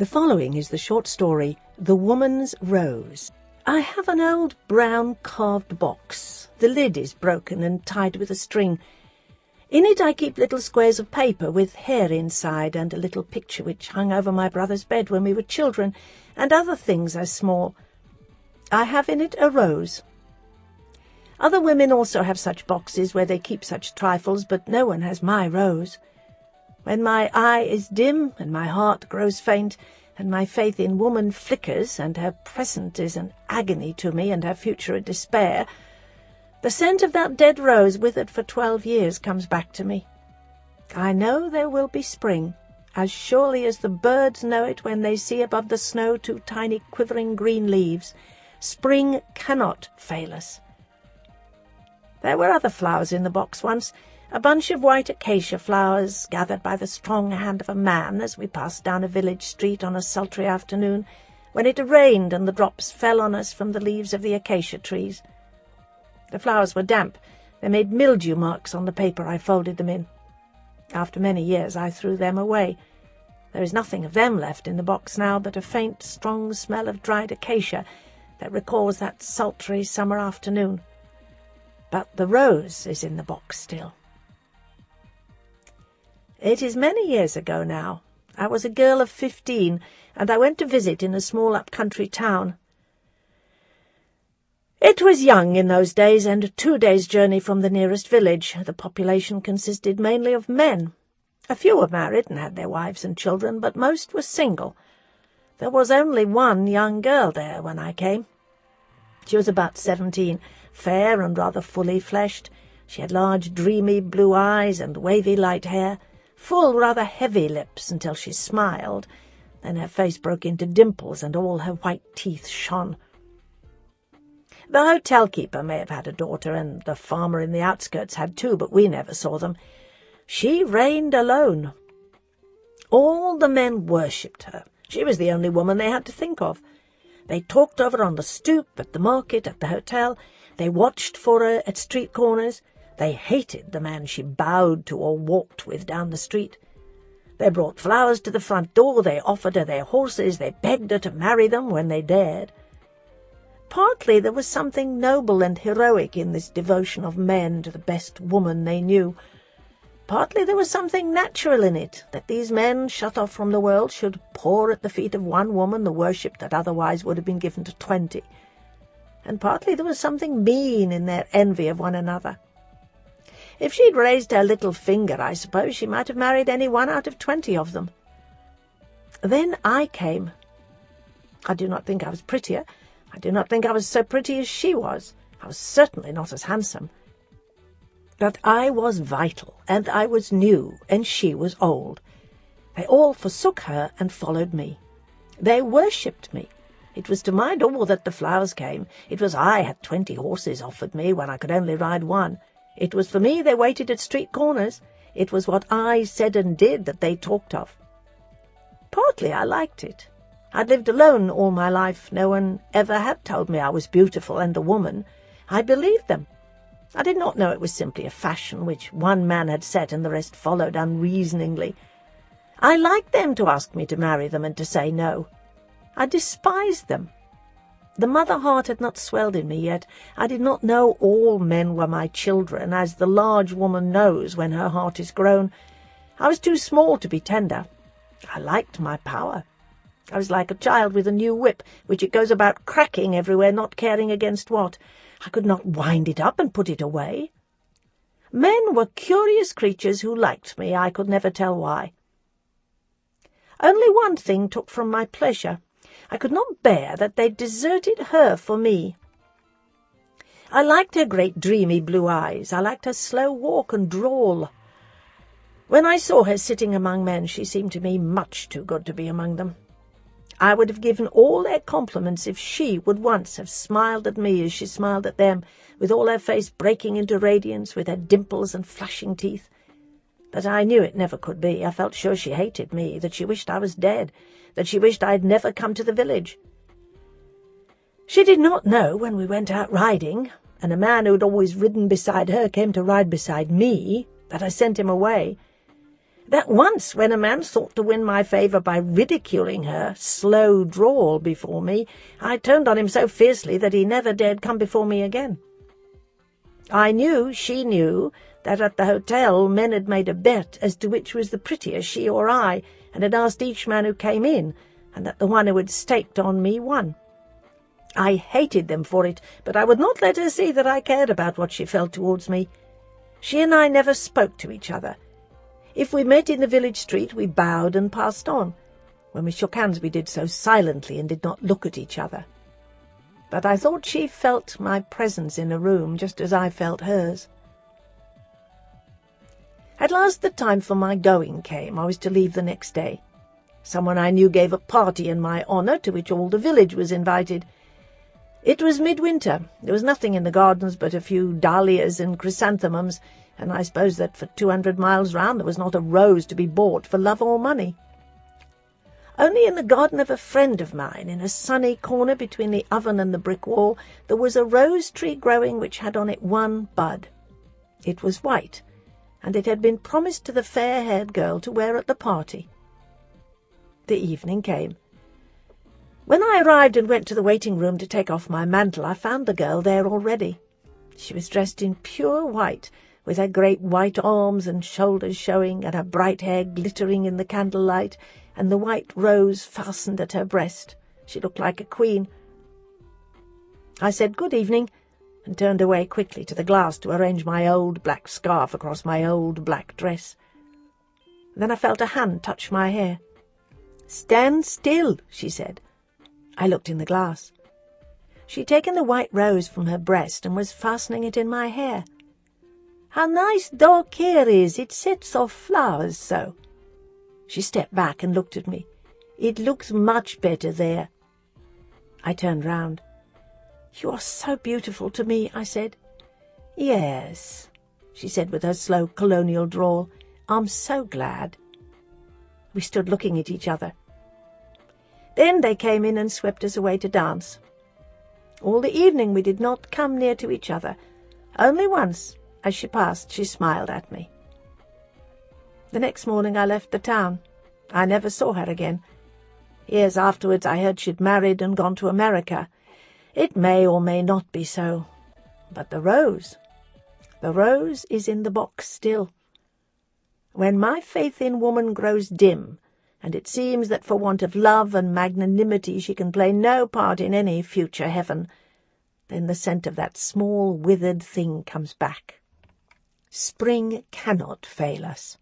The following is the short story, The Woman's Rose. I have an old brown carved box. The lid is broken and tied with a string. In it I keep little squares of paper with hair inside and a little picture which hung over my brother's bed when we were children, and other things as small. I have in it a rose. Other women also have such boxes where they keep such trifles, but no one has my rose. When my eye is dim and my heart grows faint, and my faith in woman flickers, and her present is an agony to me, and her future a despair, the scent of that dead rose, withered for 12 years, comes back to me. I know there will be spring, as surely as the birds know it when they see above the snow 2 tiny quivering green leaves. Spring cannot fail us. There were other flowers in the box once, a bunch of white acacia flowers gathered by the strong hand of a man as we passed down a village street on a sultry afternoon when it had rained and the drops fell on us from the leaves of the acacia trees. The flowers were damp. They made mildew marks on the paper I folded them in. After many years I threw them away. There is nothing of them left in the box now but a faint, strong smell of dried acacia that recalls that sultry summer afternoon. But the rose is in the box still. It is many years ago now. I was a girl of 15, and I went to visit in a small up-country town. It was young in those days, and a 2 days' journey from the nearest village. The population consisted mainly of men. A few were married and had their wives and children, but most were single. There was only one young girl there when I came. She was about 17, fair and rather fully fleshed. She had large, dreamy blue eyes and wavy light hair, full, rather heavy lips until she smiled. Then her face broke into dimples and all her white teeth shone. The hotel keeper may have had a daughter, and the farmer in the outskirts had too, but we never saw them. She reigned alone. All the men worshipped her. She was the only woman they had to think of. They talked of her on the stoop, at the market, at the hotel. They watched for her at street corners. They hated the man she bowed to or walked with down the street. They brought flowers to the front door. They offered her their horses. They begged her to marry them when they dared. Partly there was something noble and heroic in this devotion of men to the best woman they knew. Partly there was something natural in it, that these men, shut off from the world, should pour at the feet of one woman the worship that otherwise would have been given to 20. And partly there was something mean in their envy of one another. If she'd raised her little finger, I suppose she might have married any one out of 20 of them. Then I came. I do not think I was prettier. I do not think I was so pretty as she was. I was certainly not as handsome. But I was vital, and I was new, and she was old. They all forsook her and followed me. They worshipped me. It was to my door that the flowers came. It was I had 20 horses offered me when I could only ride one. It was for me they waited at street corners. It was what I said and did that they talked of. Partly I liked it. I'd lived alone all my life. No one ever had told me I was beautiful and a woman. I believed them. I did not know it was simply a fashion which one man had set and the rest followed unreasoningly. I liked them to ask me to marry them and to say no. I despised them. The mother heart had not swelled in me yet. I did not know all men were my children, as the large woman knows when her heart is grown. I was too small to be tender. I liked my power. I was like a child with a new whip, which it goes about cracking everywhere, not caring against what. I could not wind it up and put it away. Men were curious creatures who liked me. I could never tell why. Only one thing took from my pleasure. I could not bear that they deserted her for me. I liked her great dreamy blue eyes. I liked her slow walk and drawl. When I saw her sitting among men, she seemed to me much too good to be among them. I would have given all their compliments if she would once have smiled at me as she smiled at them, with all her face breaking into radiance, with her dimples and flashing teeth. But I knew it never could be. I felt sure she hated me, that she wished I was dead, that she wished I had never come to the village. She did not know when we went out riding, and a man who had always ridden beside her came to ride beside me, that I sent him away. that once, when a man sought to win my favour by ridiculing her slow drawl before me, I turned on him so fiercely that he never dared come before me again. I knew, she knew, that at the hotel men had made a bet as to which was the prettier, she or I, and had asked each man who came in, and that the one who had staked on me won. I hated them for it, but I would not let her see that I cared about what she felt towards me. She and I never spoke to each other. If we met in the village street, we bowed and passed on. When we shook hands, we did so silently and did not look at each other. But I thought she felt my presence in a room just as I felt hers. At last the time for my going came. I was to leave the next day. Someone I knew gave a party in my honour, to which all the village was invited. It was midwinter. There was nothing in the gardens but a few dahlias and chrysanthemums, and I suppose that for 200 miles round there was not a rose to be bought for love or money. Only in the garden of a friend of mine, in a sunny corner between the oven and the brick wall, there was a rose tree growing which had on it one bud. It was white, and it had been promised to the fair-haired girl to wear at the party. The evening came. When I arrived and went to the waiting-room to take off my mantle, I found the girl there already. She was dressed in pure white, with her great white arms and shoulders showing, and her bright hair glittering in the candlelight, and the white rose fastened at her breast. She looked like a queen. I said good evening, and turned away quickly to the glass to arrange my old black scarf across my old black dress. Then I felt a hand touch my hair. "Stand still," she said. I looked in the glass. She had taken the white rose from her breast and was fastening it in my hair. "How nice dark hair is! It sets off flowers so." She stepped back and looked at me. "It looks much better there." I turned round. "You are so beautiful to me," I said. "Yes," she said with her slow colonial drawl. "I'm so glad." We stood looking at each other. Then they came in and swept us away to dance. All the evening we did not come near to each other. Only once, as she passed, she smiled at me. The next morning I left the town. I never saw her again. Years afterwards I heard she'd married and gone to America. It may or may not be so. But the rose is in the box still. When my faith in woman grows dim, and it seems that for want of love and magnanimity she can play no part in any future heaven, then the scent of that small withered thing comes back. Spring cannot fail us.